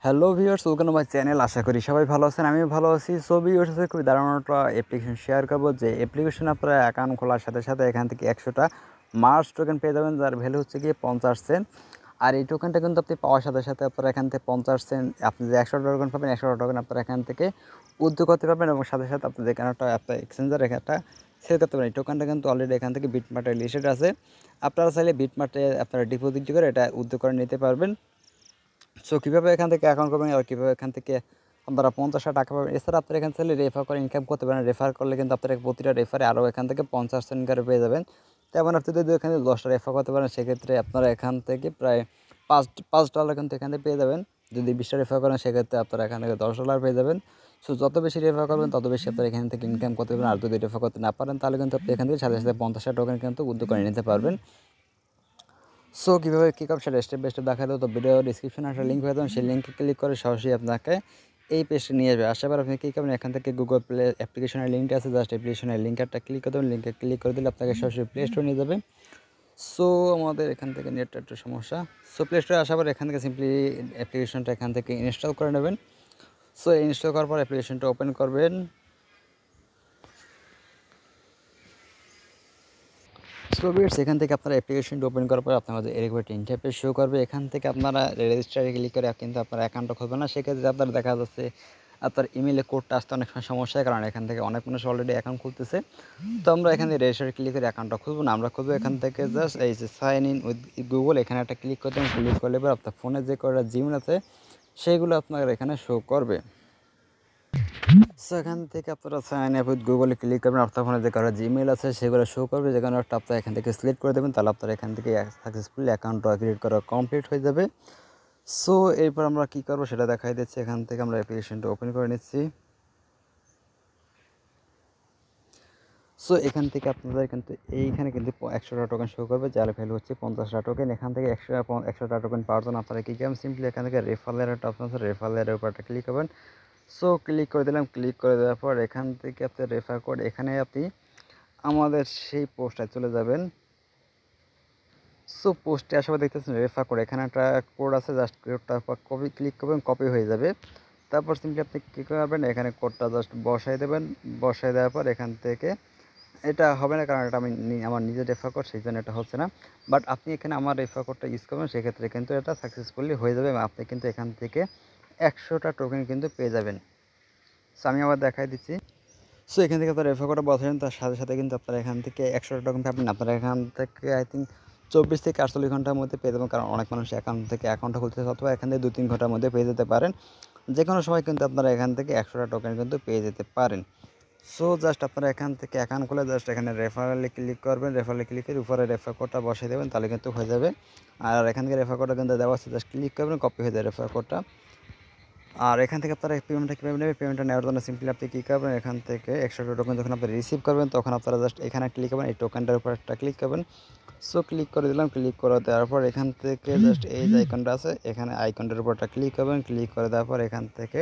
Hello viewers, welcome to my channel. আশা করি সবাই ভালো আছেন, আমিও ভালো আছি। সো ভিউয়ার্স, আজকে খুবই দারুণ একটা অ্যাপ্লিকেশন শেয়ার করবো, যে অ্যাপ্লিকেশন আপনারা অ্যাকাউন্ট খোলার সাথে সাথে এখান থেকে 100টা মার্স টোকেন পেয়ে যাবেন, যার ভ্যালু হচ্ছে গিয়ে 50 সেন্ট। আর এই টোকেনটা কিন্তু আপনি পাওয়ার সাথে সাথে আপনারা এখান থেকে 50 সেন্ট, আপনি যে 100 টোকেন পাবেন 100 টোকেন আপনারা এখান থেকে উইথড্র করতে পারবেন, এবং সাথে সাথে আপনি যেখানে একটা এক্সচেঞ্জার একটা সেল করতে পারেন। এই টোকেনটা কিন্তু অলরেডি এখান থেকে বিটমার্টে লিস্টেড আছে। আপনারা চাইলে বিটমার্টে আপনারা ডিপোজিট করে এটা উইথড্র করে নিতে পারবেন। সো কীভাবে এখান থেকে অ্যাকাউন্ট করবেন আর কীভাবে এখান থেকে আপনারা 50,000 টাকা পাবেন। এছাড়া আপনারা এখান থেকে রেফার করে ইনকাম করতে পারেন। রেফার করলে কিন্তু আপনারা প্রতিটা রেফারে আরও এখান থেকে 50 সেন্ট করে পেয়ে যাবেন। তেমন আপনি যদি এখানে 10টা রেফার করতে পারেন, সেক্ষেত্রে আপনারা এখান থেকে প্রায় $5 কিন্তু এখান থেকে পেয়ে যাবেন। যদি 20টা রেফার করেন, সেক্ষেত্রে আপনারা এখান থেকে $10 পেয়ে যাবেন। সো যত বেশি রেফার করবেন তত বেশি আপনারা এখান থেকে ইনকাম করতে পারবেন। আর যদি রেফার করতে না পারেন, তাহলে কিন্তু আপনি এখান থেকে সাথে সাথে 50,000 টোকেন কিন্তু উইথড্র করে নিতে পারবেন। সো কীভাবে কী করবেন সেটা স্টেপ বাই স্টেপ দেখা দেবো। তো ভিডিও ডিসক্রিপশনে একটা লিঙ্ক হয়ে যাবেন, সেই লিঙ্কে ক্লিক করে সরাসরি আপনাকে এই পেজে নিয়ে আসবে। আসার পর আপনি কী করবেন, এখান থেকে গুগল প্লে অ্যাপ্লিকেশনের লিঙ্কটা আছে, জাস্ট অ্যাপ্লিকেশনের লিঙ্কটা ক্লিক করে দেবেন। লিঙ্কে ক্লিক করে দিলে আপনাকে সরাসরি প্লে স্টোরে নিয়ে যাবে। সো আমাদের এখান থেকে নেটটা একটু সমস্যা। সো প্লে স্টোরে আসার পর এখান থেকে সিম্পলি অ্যাপ্লিকেশনটা এখান থেকে ইনস্টল করে নেবেন। সো ইনস্টল করার পর অ্যাপ্লিকেশনটা ওপেন করবেন। সো ভিউয়ার্স, এখান থেকে আপনারা অ্যাপ্লিকেশনটা ওপেন করার পর আপনার মাঝে এরকম একটা ইন্টারফেস শো করবে। এখান থেকে আপনারা রেজিস্টারে ক্লিক করে কিন্তু আপনার অ্যাকাউন্টটা খুলবে না। সেক্ষেত্রে আপনার দেখা যাচ্ছে আপনার ইমেইলে কোডটা আসতে অনেক সময় সমস্যা হয়, কারণ এখান থেকে অনেক মানুষ অলরেডি অ্যাকাউন্ট খুলতেছে। তো আমরা এখানে রেজিস্টারে ক্লিক করে অ্যাকাউন্টটা খুলবো না, আমরা খুলবো এখান থেকে জাস্ট এই যে সাইন ইন উইথ গুগল, এখানে একটা ক্লিক করতে হবে। ক্লিক করলে পর আপনার ফোনে যে কয়টা জিমেল আছে সেগুলো আপনার এখানে শো করবে। সো এখান থেকে আপনারা সাইন আপ উইথ গুগলে ক্লিক করবেন। আপনার ফোনে যে কারো জিমেল আছে সেগুলো শো করবে, যে কোনো একটা আপনারা এখান থেকে সিলেক্ট করে দেবেন, তাহলে আপনারা এখান থেকে সাকসেসফুলি অ্যাকাউন্টটা ক্রিয়েট করা কমপ্লিট হয়ে যাবে। সো এরপর আমরা কী করবো সেটা দেখাই দিচ্ছি। এখান থেকে আমরা অ্যাপ্লিকেশনটা ওপেন করে নিচ্ছি। সো এখান থেকে আপনাদের কিন্তু এইখানে কিন্তু 100টা টোকেন শো করবে, যার ভ্যালু হচ্ছে 50টা টোকেন। এখান থেকে 100টা টোকেন পাওয়ার জন্য আপনারা কী করবেন, সিম্পলি এখান থেকে রেফারের একটা অপশন আছে, রেফারের উপর একটা ক্লিক করবেন। সো ক্লিক করে দিলাম। ক্লিক করে দেওয়ার পর এখান থেকে আপনি রেফার কোড, এখানে আপনি আমাদের সেই পোস্টটায় চলে যাবেন। সো পোস্টে আসার পর দেখতেছেন রেফার কোড, এখানে একটা কোড আছে, জাস্ট কোডটার পর কপি ক্লিক করবেন, কপি হয়ে যাবে। তারপর সিম্পলি আপনি কী করবেন, এখানে কোডটা জাস্ট বসাই দেবেন। বসাই দেওয়ার পর এখান থেকে এটা হবে না, কারণ এটা আমি আমার নিজের রেফার কোড, সেই জন্য এটা হচ্ছে না। বাট আপনি এখানে আমার রেফার কোডটা ইউজ করবেন, সেক্ষেত্রে কিন্তু এটা সাকসেসফুলি হয়ে যাবে এবং আপনি কিন্তু এখান থেকে 100টা টোকেন কিন্তু পেয়ে যাবেন। সো আমি আবার দেখাই দিচ্ছি। সো এখান থেকে আপনার রেফার কোডটা বসাবেন, তার সাথে সাথে কিন্তু আপনারা এখান থেকে 100টা টোকেন পাবেন। আপনারা এখান থেকে আই থিঙ্ক 24 থেকে 48 ঘন্টার মধ্যে পেয়ে যাবেন, কারণ অনেক মানুষ অ্যাকাউন্ট থেকে অ্যাকাউন্টটা খুলতেছে, অথবা এখান থেকে 2-3 ঘন্টার মধ্যে পেয়ে যেতে পারেন। যে কোনো সময় কিন্তু আপনারা এখান থেকে 100টা টোকেন কিন্তু পেয়ে যেতে পারেন। সো জাস্ট আপনারা এখান থেকে অ্যাকাউন্ট খুলে জাস্ট এখানে রেফারেলে ক্লিক করবেন। রেফারেলে ক্লিক করে উপরে রেফার কোডটা বসিয়ে দেবেন, তাহলে কিন্তু হয়ে যাবে। আর এখান থেকে রেফার কোডটা কিন্তু দেওয়া আছে, জাস্ট ক্লিক করবেন, কপি হয়ে যায় রেফার কোডটা। আর এখান থেকে আপনারা পেমেন্টটা কীভাবে নেবেন, পেমেন্টটা নেওয়ার জন্য সিম্পলি আপনি কী করবেন, এখান থেকে 100টা টোকেন যখন আপনি রিসিভ করবেন, তখন আপনারা জাস্ট এখানে ক্লিক করবেন, এই টোকেনটার উপর একটা ক্লিক করবেন। সো ক্লিক করে দিলাম। ক্লিক করে দেওয়ার পর এখান থেকে জাস্ট এই যে আইকনটা আছে, এখানে আইকনটার উপর একটা ক্লিক করবেন। ক্লিক করে দেওয়ার পর এখান থেকে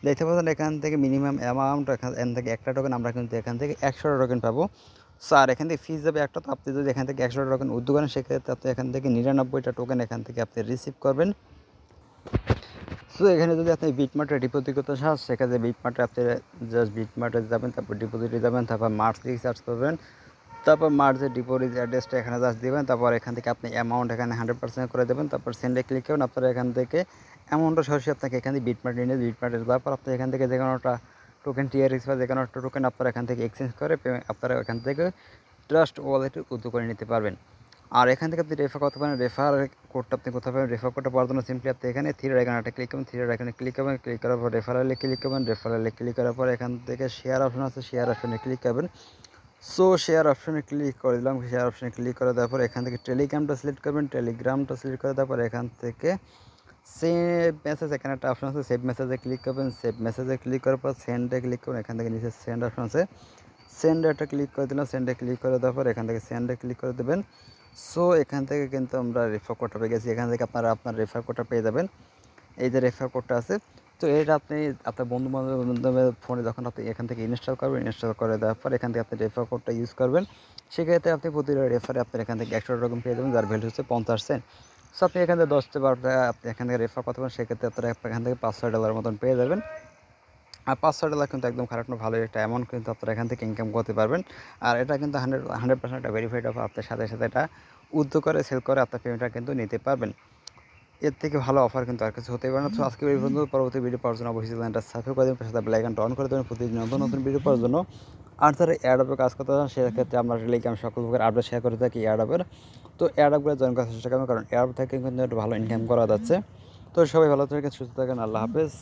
দেখতে পাচ্ছেন, এখান থেকে মিনিমাম অ্যামাউন্ট এখান থেকে একটা টোকেন আমরা কিন্তু এখান থেকে 100টা টোকেন পাবো। সো আর এখান থেকে ফিস যাবে একটা। তো আপনি যদি এখান থেকে 100টা টোকেন উদ্যোগ করেন, সেক্ষেত্রে আপনি এখান থেকে 99টা টোকেন এখান থেকে আপনি রিসিভ করবেন। সো এখানে যদি আপনি বিটমার্টে ডিপোজিট করতে চান, সেক্ষেত্রে বিটমার্টে আপনি জাস্ট বিটমার্টে যাবেন, তারপর ডিপোজিটে যাবেন, তারপর মার্চ রিচার্জ করবেন, তারপর মার্চের ডিপোজিট অ্যাড্রেসটা এখানে জাস্ট দেবেন। তারপর এখান থেকে আপনি অ্যামাউন্ট এখানে 100% করে দেবেন, তারপর সেন্ডে ক্লিক করবেন। আপনারা এখান থেকে অ্যামাউন্টটা সরাসরি আপনাকে এখান থেকে বিটমার্টে নিয়ে বিটমার্টে যাওয়ার পর আপনি এখান থেকে যে কোনো একটা টোকেন টিআরএক্স বা যে কোনো একটা টোকেন আপনারা এখান থেকে এক্সচেঞ্জ করে আপনারা এখান থেকে ট্রাস্ট ওয়ালেটে উদ্যোগ করে নিতে পারবেন। আর এখান থেকে আপনি রেফার করতে পারেন। রেফার কোডটা আপনি কোথাও পাবেন, রেফার কোডটা পাওয়ার জন্য সিম্পলি আপনি এখানে থ্রির আইকনটা ক্লিক করবেন। থ্রির আইকনে ক্লিক করবেন। ক্লিক করার পর রেফারেলে ক্লিক করবেন। রেফারেলে ক্লিক করার পর এখান থেকে শেয়ার অপশন আছে, শেয়ার অপশনে ক্লিক করবেন। সো শেয়ার অপশনে ক্লিক করে দিলাম। শেয়ার অপশনে ক্লিক করে দেওয়ার পর এখান থেকে টেলিগ্রামটা সিলেক্ট করবেন। টেলিগ্রামটা সিলেক্ট করে দেওয়ার পর এখান থেকে সেভ মেসেজ, এখানে একটা অপশন আছে, সেভ মেসেজে ক্লিক করবেন। সেভ মেসেজে ক্লিক করার পর সেন্ডে ক্লিক করুন। এখান থেকে নিচে সেন্ড অপশন আছে, সেন্ডে একটা ক্লিক করে দিলাম। সেন্ডে ক্লিক করে দেওয়ার পর এখান থেকে সেন্ডে ক্লিক করে দেবেন। সো এখান থেকে কিন্তু আমরা রেফার কোডটা পেয়ে গেছি। এখান থেকে আপনারা আপনার রেফার কোডটা পেয়ে যাবেন। এই যে রেফার কোডটা আছে, তো এটা আপনি আপনার বন্ধুবান্ধবের ফোনে যখন আপনি এখান থেকে ইনস্টল করবেন, ইনস্টল করে দেওয়ার পর এখান থেকে আপনি রেফার কোডটা ইউজ করবেন। সেক্ষেত্রে আপনি প্রতিটা রেফারে আপনার এখান থেকে 100টা টোকেন পেয়ে যাবেন, যার ভ্যালু হচ্ছে 50 সেন্ট। সো আপনি এখান থেকে 10 বার আপনি এখান থেকে রেফার করতে পারেন, সেক্ষেত্রে আপনারা এখান থেকে $500 মতন পেয়ে যাবেন। আর $500 কিন্তু একদম খারাপ না, ভালোই একটা অ্যামাউন্ট কিন্তু আপনারা এখান থেকে ইনকাম করতে পারবেন। আর এটা কিন্তু 100% একটা ভেরিফাইড অফার, আপনার সাথে সাথে এটা উদ্যোগ করে সেল করে আপনার পেমেন্টটা কিন্তু নিতে পারবেন। এর থেকে ভালো অফার কিন্তু আর কিছু হতেই পারে না। তো আজকে এই পর্যন্ত, পরবর্তী ভিডিও পাওয়ার জন্য অবশ্যই চ্যানেলটা সাবস্ক্রাইব করে দেবেন, সাথে বেল আইকনটা অন করে দেবেন প্রতিদিন নতুন নতুন ভিডিও পাওয়ার জন্য। আর যারা এয়ারড্রপে কাজ করতে চান সেক্ষেত্রে আমরা টেলিগ্রাম সকল প্রকার আপডেট শেয়ার করে থাকি এয়ারড্রপের। তো এয়ারড্রপগুলো জয়েন করার চেষ্টা করবেন, কারণ এয়ারড্রপ থেকে কিন্তু একটু ভালো ইনকাম করা যাচ্ছে। তো সবাই ভালো থাকেন, সুস্থ থাকেন, আল্লাহ হাফেজ।